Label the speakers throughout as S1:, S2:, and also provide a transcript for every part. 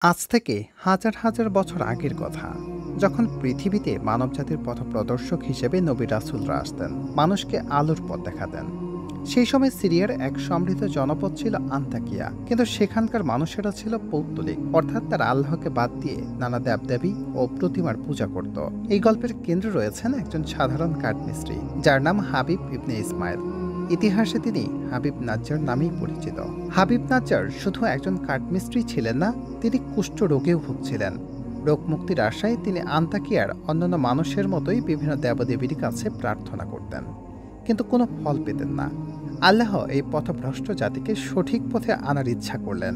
S1: আজ থেকে হাজার হাজার বছর আগের কথা, যখন পৃথিবীতে মানবজাতির পথপ্রদর্শক হিসেবে নবী রাসূলরা আসতেন, মানুষকে আলোর পথ দেখাতেন। সেই সময় সিরিয়ার এক সমৃদ্ধ জনপদ ছিল আন্তাকিয়া, কিন্তু সেখানকার মানুষেরা ছিল পৌত্তলিক, অর্থাৎ তারা আল্লাহকে বাদ দিয়ে নানা দেবদেবী ও প্রতিমার পূজা করত। এই গল্পের কেন্দ্রে রয়েছেন একজন সাধারণ কাঠমিস্ত্রি, যার নাম হাবিব ইবনে ইসমাইল। ইতিহাসে তিনি হাবিব নাজ্জার নামেই পরিচিত। হাবিব নাজ্জার শুধু একজন কাঠমিস্ত্রি ছিলেন না, তিনি কুষ্ঠরোগেও ভুগছিলেন। রোগ মুক্তির আশায় তিনি আন্তাকিয়ার অন্যান্য মানুষের মতোই বিভিন্ন দেবদেবীর কাছে প্রার্থনা করতেন, কিন্তু কোনো ফল পেতেন না। আল্লাহ এই পথভ্রষ্ট জাতিকে সঠিক পথে আনার ইচ্ছা করলেন,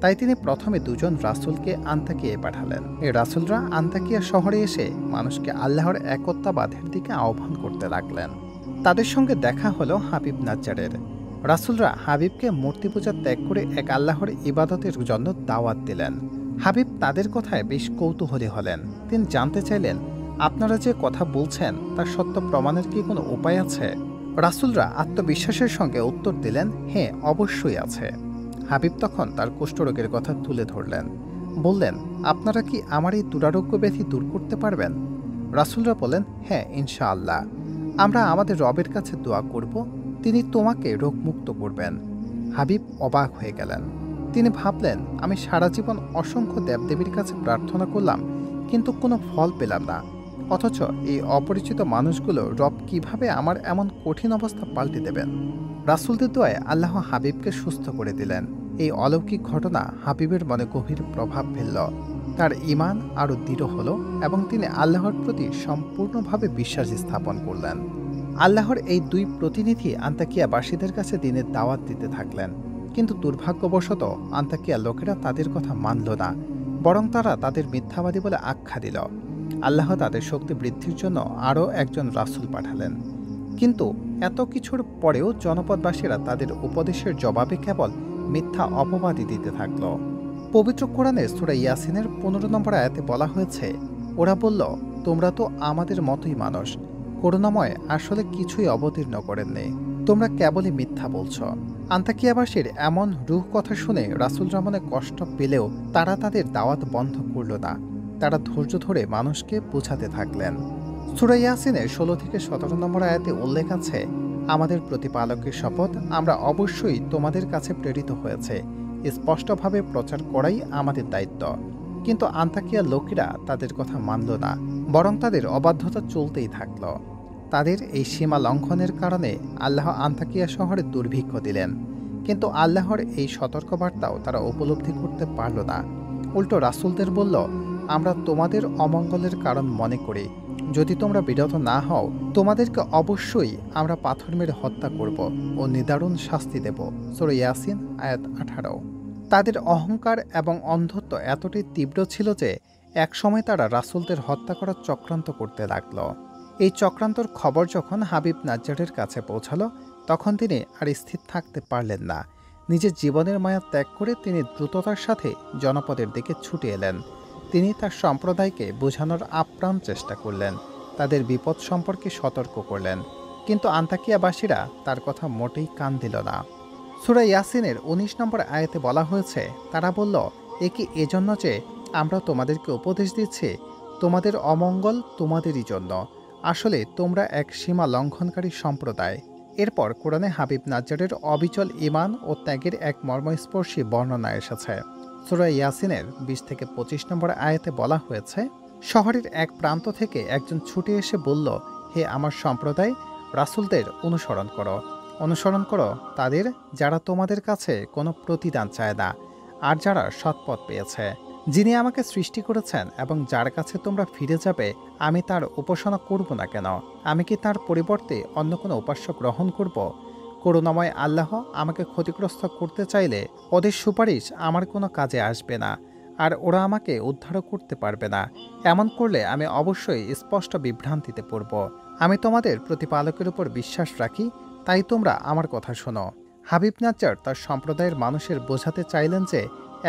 S1: তাই তিনি প্রথমে দুজন রাসূলকে আন্তাকিয়ায় পাঠালেন। এই রাসূলরা আন্তাকিয়া শহরে এসে মানুষকে আল্লাহর একত্ববাদের দিকে আহ্বান করতে লাগলেন। তাদের সঙ্গে দেখা হলো হাবিব নাজ্জারের। রাসূলরা হাবিবকে মূর্তি পূজা ত্যাগ করে এক আল্লাহর ইবাদতের জন্য দাওয়াত দিলেন। হাবিব তাদের কথায় বেশ কৌতূহলী হলেন। তিনি জানতে চাইলেন, আপনারা যে কথা বলছেন তার সত্য প্রমাণের কি কোনো উপায় আছে? রাসূলরা আত্মবিশ্বাসের সঙ্গে উত্তর দিলেন, হ্যাঁ, অবশ্যই আছে। হাবিব তখন তার কুষ্ঠরোগের কথা তুলে ধরলেন। বললেন, আপনারা কি আমার এই দুরারোগ্য ব্যাধি দূর করতে পারবেন? রাসূলরা বলেন, হ্যাঁ, ইনশাআল্লাহ। আমরা আমাদের রবের কাছে দোয়া করব, তিনি তোমাকে রোগমুক্ত করবেন। হাবিব অবাক হয়ে গেলেন। তিনি ভাবলেন, আমি সারা জীবন অসংখ্য দেবদেবীর কাছে প্রার্থনা করলাম, কিন্তু কোনো ফল পেলাম না। অথচ এই অপরিচিত মানুষগুলো রব কিভাবে আমার এমন কঠিন অবস্থা পাল্টে দেবেন? রাসূলদের দোয়ায় আল্লাহ হাবিবকে সুস্থ করে দিলেন। এই অলৌকিক ঘটনা হাবিবের মনে গভীর প্রভাব ফেলল। তার ঈমান আরও দৃঢ় হল এবং তিনি আল্লাহর প্রতি সম্পূর্ণভাবে বিশ্বাস স্থাপন করলেন। আল্লাহর এই দুই প্রতিনিধি আন্তাকিয়াবাসীদের কাছে দিনের দাওয়াত দিতে থাকলেন, কিন্তু দুর্ভাগ্যবশত আন্তাকিয়া লোকেরা তাদের কথা মানল না, বরং তারা তাদের মিথ্যাবাদী বলে আখ্যা দিল। আল্লাহ তাদের শক্তি বৃদ্ধির জন্য আরও একজন রাসূল পাঠালেন, কিন্তু এত কিছুর পরেও জনপদবাসীরা তাদের উপদেশের জবাবে কেবল মিথ্যা অপবাদই দিতে থাকল। পবিত্র কোরআনের সূরা ইয়াসিনের ১৫ নম্বর আয়াতে বলা হয়েছে, ওরা বলল, তোমরা তো আমাদের মতোই মানুষ, করুণাময় আসলে কিছুই অবতীর্ণ করেননি, তোমরা কেবলই মিথ্যা বলছ। আন্তাকিয়াবাসীর এমন রূহ কথা শুনে রাসূলরা মনে কষ্ট পেলেও তারা তাদের দাওয়াত বন্ধ করল না। তারা ধৈর্য ধরে মানুষকে বোঝাতে থাকলেন। সূরা ইয়াসিনের ১৬ থেকে ১৭ নম্বর আয়াতে উল্লেখ আছে, আমাদের প্রতিপালকের শপথ, আমরা অবশ্যই তোমাদের কাছে প্রেরিত হয়েছে, স্পষ্টভাবে প্রচার করাই আমাদের দায়িত্ব। কিন্তু আন্তাকিয়ার লোকেরা তাদের কথা মানল না, বরং তাদের অবাধ্যতা চলতেই থাকল। তাদের এই সীমা লঙ্ঘনের কারণে আল্লাহ আন্তাকিয়া শহরে দুর্ভিক্ষ দিলেন, কিন্তু আল্লাহর এই সতর্কবার্তাও তারা উপলব্ধি করতে পারল না। উল্টো রাসূলদের বলল, আমরা তোমাদের অমঙ্গলের কারণ মনে করি, যদি তোমরা বিরত না হও তোমাদেরকে অবশ্যই আমরা পাথর মেরে হত্যা করব ও নিদারুণ শাস্তি দেব। সূরা ইয়াসিন আয়াত ১৮। তাদের অহংকার এবং অন্ধত্ব এতটাই তীব্র ছিল যে একসময় তারা রাসূলদের হত্যা করার চক্রান্ত করতে লাগল। এই চক্রান্তর খবর যখন হাবিব নাজ্জারের কাছে পৌঁছালো, তখন তিনি আর স্থির থাকতে পারলেন না। নিজের জীবনের মায়া ত্যাগ করে তিনি দ্রুততার সাথে জনপদের দিকে ছুটে এলেন। তিনি তার সম্প্রদায়কে বোঝানোর আপ্রাণ চেষ্টা করলেন, তাদের বিপদ সম্পর্কে সতর্ক করলেন, কিন্তু আন্তাকিয়াবাসীরা তার কথা মোটেই কান দিল না। সূরা ইয়াসিনের ১৯ নম্বর আয়াতে বলা হয়েছে, তারা বলল, এ কি এজন্য যে আমরা তোমাদেরকে উপদেশ দিচ্ছি? তোমাদের অমঙ্গল তোমাদেরই জন্য, আসলে তোমরা এক সীমা লঙ্ঘনকারী সম্প্রদায়। এরপর কোরআনে হাবিব নাজ্জারের অবিচল ঈমান ও ত্যাগের এক মর্মস্পর্শী বর্ণনা এসেছে। সূরা ইয়াসিনের ২০ থেকে ২৫ নম্বর আয়াতে বলা হয়েছে, শহরের এক প্রান্ত থেকে একজন ছুটে এসে বলল, হে আমার সম্প্রদায়, রাসূলদের অনুসরণ করো তাদের, যারা তোমাদের কাছে কোনো প্রতিদান চায় না, আর যারা সৎপথ পেয়েছে। যিনি আমাকে সৃষ্টি করেছেন এবং যার কাছে তোমরা ফিরে যাবে, আমি তার উপাসনা করব না কেন? আমি কি তার পরিবর্তে অন্য কোনো উপাস্য গ্রহণ করব? করুণাময় আল্লাহ আমাকে ক্ষতিগ্রস্ত করতে চাইলে ওদের সুপারিশ আমার কোনো কাজে আসবে না, আর ওরা আমাকে উদ্ধারও করতে পারবে না। এমন করলে আমি অবশ্যই স্পষ্ট বিভ্রান্তিতে পড়ব। আমি তোমাদের প্রতিপালকের উপর বিশ্বাস রাখি, তাই তোমরা আমার কথা শোনো। হাবিব নাজ্জার তার সম্প্রদায়ের মানুষের বোঝাতে চাইলেন যে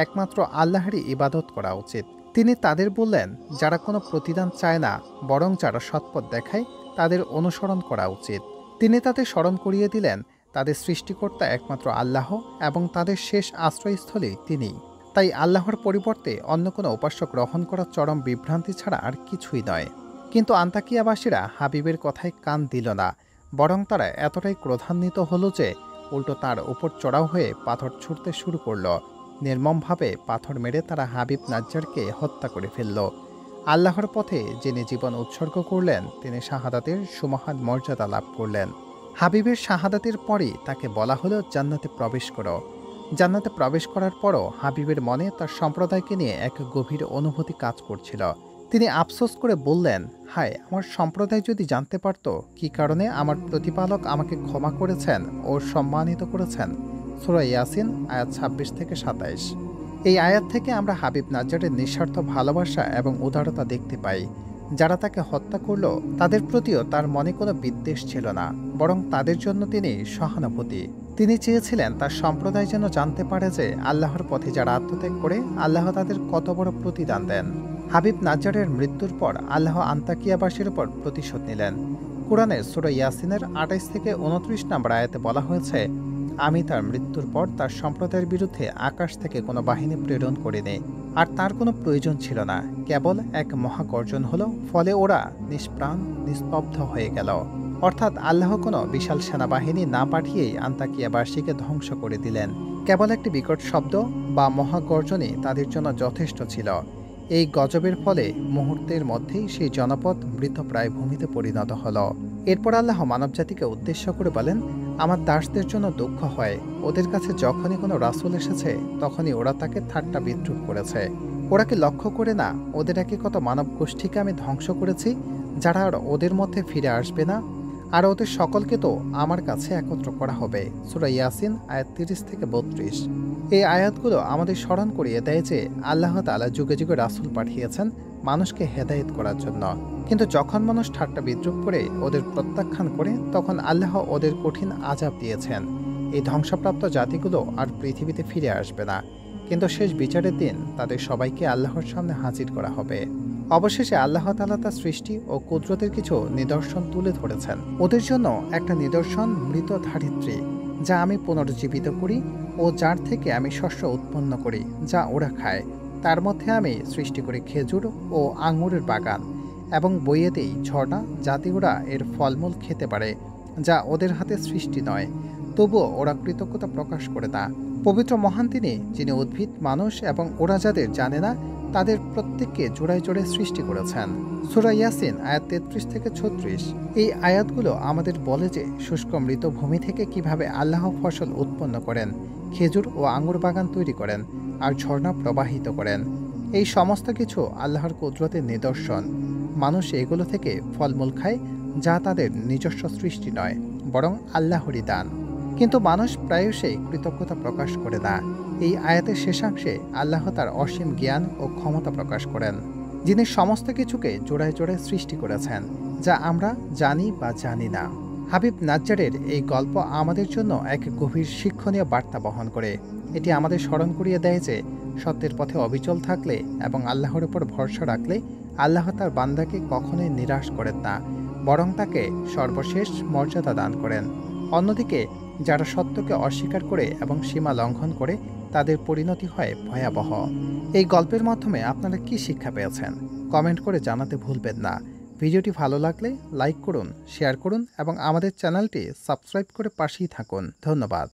S1: একমাত্র আল্লাহরই ইবাদত করা উচিত। তিনি তাদের বললেন, যারা কোনো প্রতিদান চায় না, বরং যারা সৎপথ দেখায়, তাদের অনুসরণ করা উচিত। তিনি তাদের স্মরণ করিয়ে দিলেন, তাদের সৃষ্টিকর্তা একমাত্র আল্লাহ এবং তাদের শেষ আশ্রয়স্থলী তিনিই। তাই আল্লাহর পরিবর্তে অন্য কোনো উপাস্য গ্রহণ করা চরম বিভ্রান্তি ছাড়া আর কিছুই নয়। কিন্তু আন্তাকিয়াবাসীরা হাবিবের কথায় কান দিল না, বরং তারা এতটাই ক্রোধান্বিত হলো যে উল্টো তার উপর চড়াও হয়ে পাথর ছুঁড়তে শুরু করল। নির্মমভাবে পাথর মেরে তারা হাবিব নাজ্জারকে হত্যা করে ফেলল। আল্লাহর পথে যিনি জীবন উৎসর্গ করলেন তিনি শাহাদাতের সুমহান মর্যাদা লাভ করলেন। হাবিবের শাহাদাতের পরই তাকে বলা হলো জান্নাতে প্রবেশ করো। জান্নাতে প্রবেশ করার পরও হাবিবের মনে তার সম্প্রদায়কে নিয়ে এক গভীর অনুভূতি কাজ করছিল। তিনি আফসোস করে বললেন, হায়, আমার সম্প্রদায় যদি জানতে পারত কী কারণে আমার প্রতিপালক আমাকে ক্ষমা করেছেন ও সম্মানিত করেছেন। সূরা ইয়াসিন আয়াত ২৬ থেকে ২৭। এই আয়াত থেকে আমরা হাবিব নাজ্জারের নিঃস্বার্থ ভালোবাসা এবং উদারতা দেখতে পাই। যারা তাকে হত্যা করল তাদের প্রতিও তার মনে কোনো বিদ্বেষ ছিল না, বরং তাদের জন্য তিনি সহানুভূতি। তিনি চেয়েছিলেন তার সম্প্রদায় যেন জানতে পারে যে আল্লাহর পথে যারা আত্মত্যাগ করে আল্লাহ তাদের কত বড় প্রতিদান দেন। হাবিব নাজ্জারের মৃত্যুর পর আল্লাহ আন্তাকিয়াবাসীর উপর প্রতিশোধ নিলেন। কুরআনের সূরা ইয়াসিনের ২৮ থেকে ২৯ নম্বর আয়াতে বলা হয়েছে, আমি তার মৃত্যুর পর তার সম্প্রদায়ের বিরুদ্ধে আকাশ থেকে কোনো বাহিনী প্রেরণ করিনি, আর তার কোনো প্রয়োজন ছিল না। কেবল এক মহাগর্জন হলো, ফলে ওরা নিষ্প্রাণ নিস্তব্ধ হয়ে গেল। অর্থাৎ আল্লাহ কোনো বিশাল সেনাবাহিনী না পাঠিয়েই আন্তাকিয়াবাসীকে ধ্বংস করে দিলেন। কেবল একটি বিকট শব্দ বা মহাগর্জনই তাদের জন্য যথেষ্ট ছিল। এই গজবের ফলে মুহূর্তের মধ্যেই সেই জনপদ মৃতপ্রায় ভূমিতে পরিণত হল। এরপর আল্লাহ মানবজাতিকে উদ্দেশ্য করে বলেন, আমার দাসদের জন্য দুঃখ হয়, ওদের কাছে যখনই কোনো রাসূল এসেছে তখনই ওরা তাকে ঠাট্টা বিদ্রূপ করেছে। ওরা কি লক্ষ্য করে না ওদের একই কত মানব গোষ্ঠীকে আমি ধ্বংস করেছি, যারা আর ওদের মধ্যে ফিরে আসবে না, আর ওদের সকলকে তো আমার কাছে একত্র করা হবে। সূরা ইয়াসিন আয়াত ৩০ থেকে ৩২। এই আয়াতগুলো আমাদের স্মরণ করিয়ে দেয় যে আল্লাহ তাআলা যুগে যুগে রাসূল পাঠিয়েছেন মানুষকে হেদায়েত করার জন্য। কিন্তু যখন মানুষ ঠাট্টা বিদ্রূপ করে ওদের প্রত্যাখ্যান করে তখন আল্লাহ ওদের কঠিন আযাব দিয়েছেন। এই ধ্বংসপ্রাপ্ত জাতিগুলো আর পৃথিবীতে ফিরে আসবে না, কিন্তু শেষ বিচারের দিন তাদের সবাইকে আল্লাহর সামনে হাজির করা হবে। অবশেষে আল্লাহ তাআলা তার সৃষ্টি ও কুদরতের কিছু নিদর্শন তুলে ধরেছেন। ওদের জন্য একটা নিদর্শন মৃত ধারিত্রী, যা আমি পুনরুজ্জীবিত করি, ও যার থেকে আমি শস্য উৎপন্ন করি যা ওরা খায়। তার মধ্যে আমি সৃষ্টি করি খেজুর ও আঙুরের বাগান, এবং বইয়ে দেই ঝর্ণা, যাতে ওরা এর ফলমূল খেতে পারে, যা ওদের হাতে সৃষ্টি নয়। তবুও ওরা কৃতজ্ঞতা প্রকাশ করে না। পবিত্র মহান তিনি, যিনি উদ্ভিদ, মানুষ এবং ওরা যাদের জানে না তাদের প্রত্যেককে জোড়ায় জোড়ায় সৃষ্টি করেছেন। সূরা ইয়াসিন আয়াত ৩৩ থেকে ৩৬। এই আয়াতগুলো আমাদের বলে যে শুষ্ক মৃত ভূমি থেকে কিভাবে আল্লাহ ফসল উৎপন্ন করেন, খেজুর ও আঙুর বাগান তৈরি করেন, আর ঝর্ণা প্রবাহিত করেন। এই সমস্ত কিছু আল্লাহর কুদরতের নিদর্শন। মানুষ এগুলো থেকে ফলমূল খায়, যা তাদের নিজস্ব সৃষ্টি নয়, বরং আল্লাহরই দান। কিন্তু মানুষ প্রায়শই কৃতজ্ঞতা প্রকাশ করে না। এই আয়াতের শেষাংশে আল্লাহ তার অসীম জ্ঞান ও ক্ষমতা প্রকাশ করেন, যিনি সমস্ত কিছুকে জোড়ায় জোড়ায় সৃষ্টি করেছেন, যা আমরা জানি বা জানি না। হাবিব নাজ্জারের এই গল্প আমাদের জন্য এক গভীর শিক্ষণীয় বার্তা বহন করে। এটি আমাদের স্মরণ করিয়ে দেয় যে সত্যের পথে অবিচল থাকলে এবং আল্লাহর উপর ভরসা রাখলে আল্লাহ তার বান্দাকে কখনোই নিরাশ করেন না, বরং তাকে সর্বশেষ মর্যাদা দান করেন। অন্যদিকে যারা সত্যকে অস্বীকার করে এবং সীমা লঙ্ঘন করে তাদের পরিণতি হয় ভয়াবহ। এই গল্পের মাধ্যমে আপনারা কি শিক্ষা পেয়েছেন কমেন্ট করে জানাতে ভুলবেন না। ভিডিওটি ভালো লাগলে লাইক করুন, শেয়ার করুন এবং আমাদের চ্যানেলটি সাবস্ক্রাইব করে পাশেই থাকুন। ধন্যবাদ।